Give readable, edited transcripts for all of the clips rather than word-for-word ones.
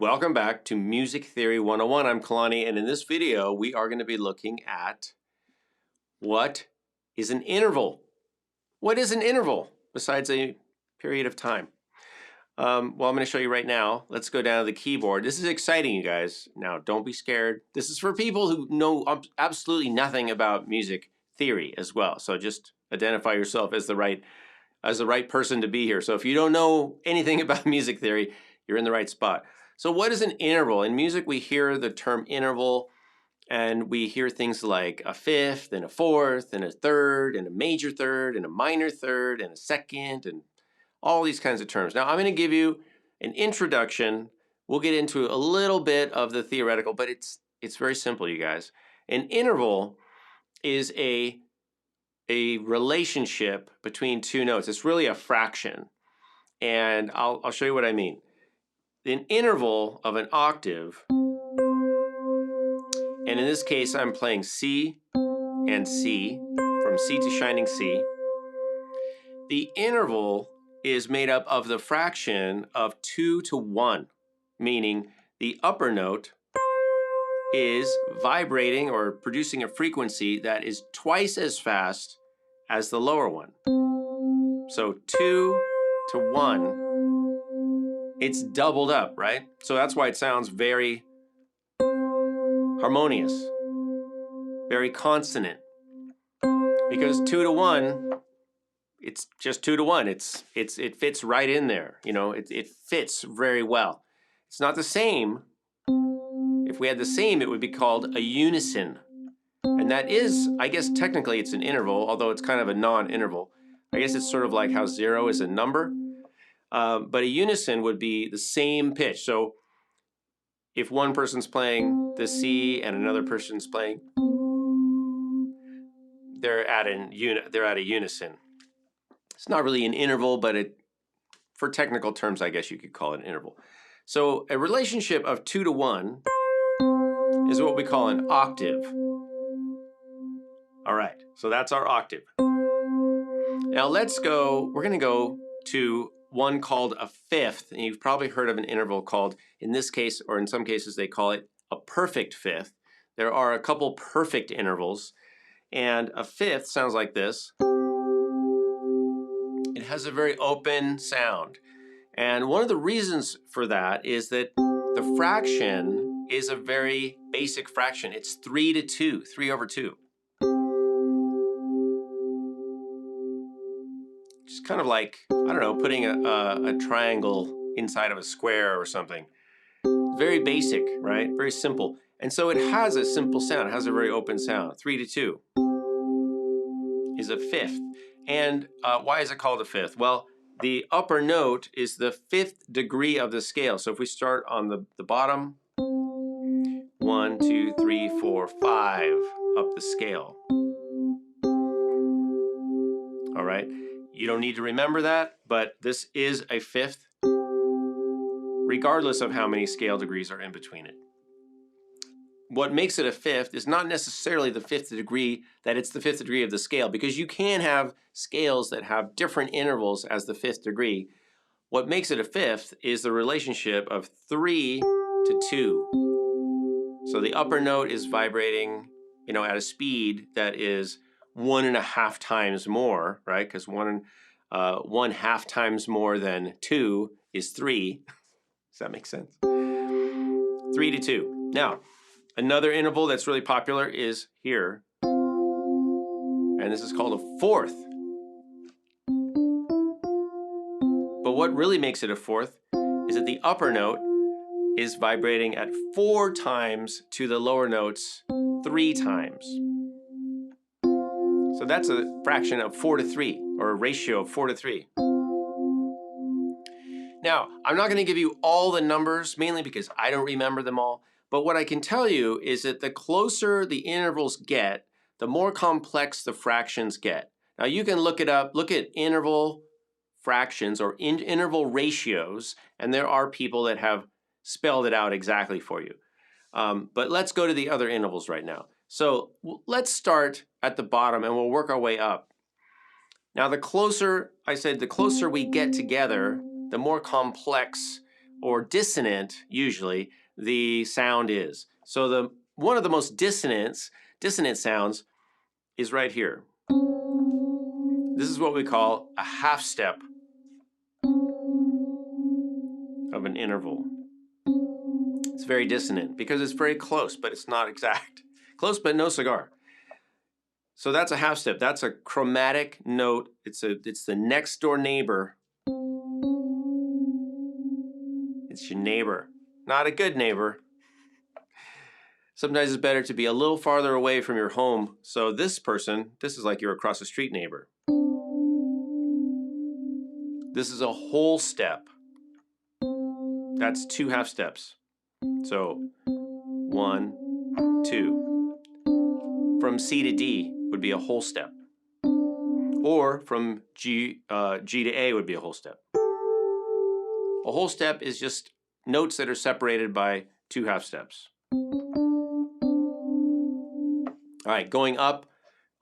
Welcome back to Music Theory 101. I'm Kalani, and in this video, we are going to be looking at what is an interval. What is an interval besides a period of time? I'm going to show you right now. Let's go down to the keyboard. This is exciting, you guys. Now, don't be scared. This is for people who know absolutely nothing about music theory as well. So just identify yourself as the right person to be here. So if you don't know anything about music theory, you're in the right spot. So what is an interval? In music, we hear the term interval, and we hear things like a fifth, and a fourth, and a third, and a major third, and a minor third, and a second, and all these kinds of terms. Now, I'm going to give you an introduction. We'll get into a little bit of the theoretical, but it's very simple, you guys. An interval is a relationship between two notes. It's really a fraction, and I'll show you what I mean. An interval of an octave, and in this case I'm playing C and C, from C to shining C. The interval is made up of the fraction of 2 to 1, meaning the upper note is vibrating or producing a frequency that is twice as fast as the lower one. So 2 to 1. It's doubled up, right? So that's why it sounds very harmonious, very consonant. Because 2 to 1, it's just 2 to 1. It fits right in there. You know, it fits very well. It's not the same. If we had the same, it would be called a unison. And that is, I guess technically it's an interval, although it's kind of a non-interval. I guess it's sort of like how 0 is a number. But a unison would be the same pitch. So if one person's playing the C and another person's playing, they're at a unison. It's not really an interval, but for technical terms, I guess you could call it an interval. So a relationship of 2 to 1 is what we call an octave. All right, so that's our octave. Now we're going to go to one called a fifth, and you've probably heard of an interval called, in this case, or in some cases they call it a perfect fifth. There are a couple perfect intervals, and a fifth sounds like this. It has a very open sound, and one of the reasons for that is that the fraction is a very basic fraction. It's 3 to 2, 3 over 2. Just kind of like, I don't know, putting a triangle inside of a square or something. Very basic, right? Very simple. And so it has a simple sound. It has a very open sound. 3 to 2 is a fifth. And why is it called a fifth? Well, the upper note is the 5th degree of the scale. So if we start on the bottom, 1, 2, 3, 4, 5 up the scale. All right. You don't need to remember that, but this is a fifth, regardless of how many scale degrees are in between it. What makes it a fifth is not necessarily the 5th degree, that it's the 5th degree of the scale, because you can have scales that have different intervals as the 5th degree. What makes it a fifth is the relationship of 3 to 2. So the upper note is vibrating, you know, at a speed that is 1.5 times more, right? Because 1.5 times more than 2 is 3. Does that make sense? 3 to 2. Now, another interval that's really popular is here, and this is called a fourth. But what really makes it a fourth is that the upper note is vibrating at 4 times to the lower notes 3 times. So that's a fraction of 4 to 3, or a ratio of 4 to 3. Now, I'm not going to give you all the numbers, mainly because I don't remember them all, but what I can tell you is that the closer the intervals get, the more complex the fractions get. Now you can look it up, look at interval fractions or interval ratios, and there are people that have spelled it out exactly for you. But let's go to the other intervals right now. So let's start at the bottom and we'll work our way up. Now the closer we get together, the more complex or dissonant, usually, the sound is. So one of the most dissonant sounds is right here. This is what we call a half step of an interval. It's very dissonant because it's very close, but it's not exact. Close, but no cigar. So that's a half step. That's a chromatic note. It's the next door neighbor. It's your neighbor, not a good neighbor. Sometimes it's better to be a little farther away from your home. So this is like your across the street neighbor. This is a whole step. That's 2 half steps. So 1, 2. From C to D would be a whole step. Or from G to A would be a whole step. A whole step is just notes that are separated by 2 half steps. All right, going up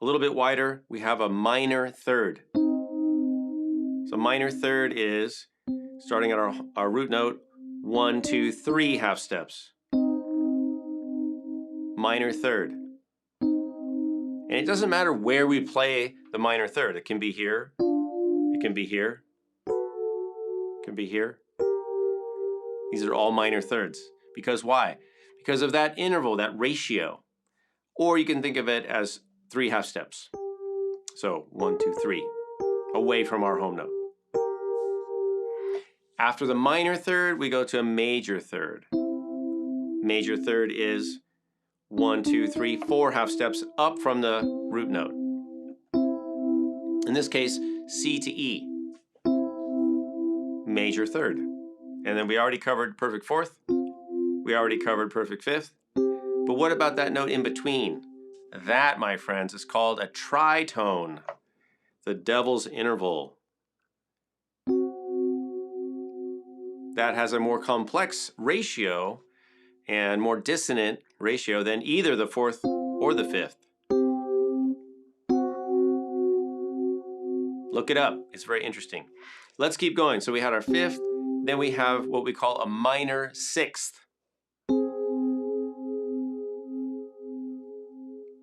a little bit wider, we have a minor third. So minor third is starting at our root note, 1, 2, 3 half steps. Minor third. And it doesn't matter where we play the minor third. It can be here, it can be here, it can be here. These are all minor thirds. Because why? Because of that interval, that ratio. Or you can think of it as 3 half steps. So 1, 2, 3, away from our home note. After the minor third, we go to a major third. Major third is 1, 2, 3, 4 half steps up from the root note. In this case, C to E. Major third. And then we already covered perfect fourth. We already covered perfect fifth. But what about that note in between? That, my friends, is called a tritone, the devil's interval. That has a more complex ratio and more dissonant ratio than either the fourth or the fifth. Look it up. It's very interesting. Let's keep going. So we had our fifth, then we have what we call a minor sixth.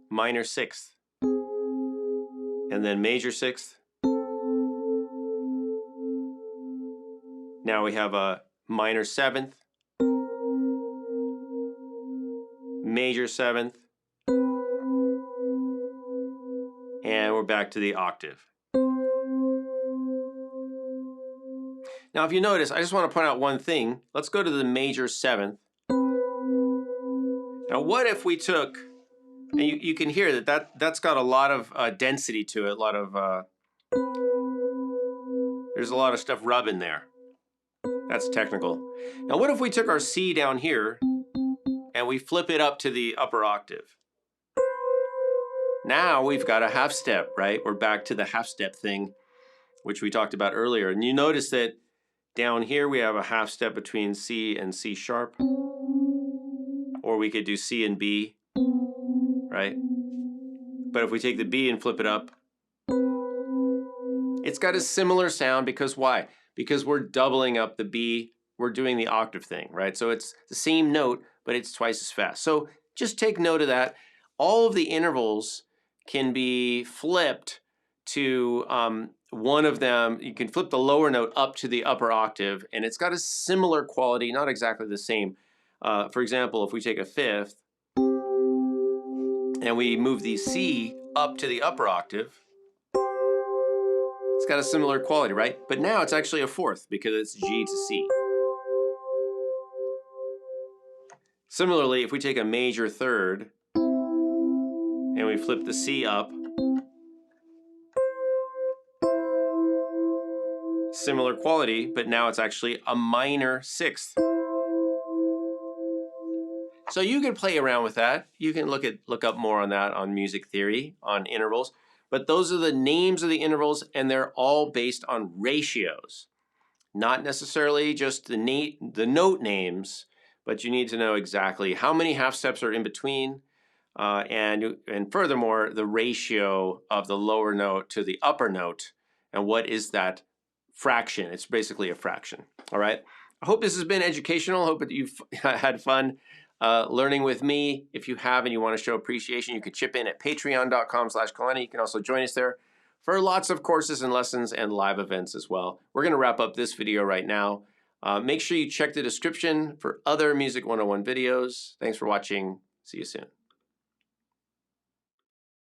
Minor sixth. And then major sixth. Now we have a minor seventh, major seventh, and we're back to the octave. Now if you notice, I just want to point out one thing. Let's go to the major seventh. Now what if we took, and you can hear that's got a lot of density to it, there's a lot of stuff rubbing there. That's technical. Now what if we took our C down here and we flip it up to the upper octave? Now we've got a half step, right? We're back to the half step thing, which we talked about earlier. And you notice that down here we have a half step between C and C sharp. Or we could do C and B, right? But if we take the B and flip it up, it's got a similar sound because why? Because we're doubling up the B, we're doing the octave thing, right? So it's the same note, but it's twice as fast. So just take note of that. All of the intervals can be flipped to one of them. You can flip the lower note up to the upper octave, and it's got a similar quality, not exactly the same. For example, if we take a fifth, and we move the C up to the upper octave, it's got a similar quality, right? But now it's actually a fourth because it's G to C. Similarly, if we take a major third and we flip the C up, similar quality, but now it's actually a minor sixth. So you can play around with that. You can look up more on that on music theory, on intervals. But those are the names of the intervals, and they're all based on ratios. Not necessarily just the note names, but you need to know exactly how many half steps are in between, and furthermore, the ratio of the lower note to the upper note, and what is that fraction? It's basically a fraction, all right? I hope this has been educational. I hope that you've had fun learning with me. If you have and you want to show appreciation, you could chip in at patreon.com/Kalani. You can also join us there for lots of courses and lessons and live events as well. We're going to wrap up this video right now. Make sure you check the description for other Music 101 videos. Thanks for watching. See you soon.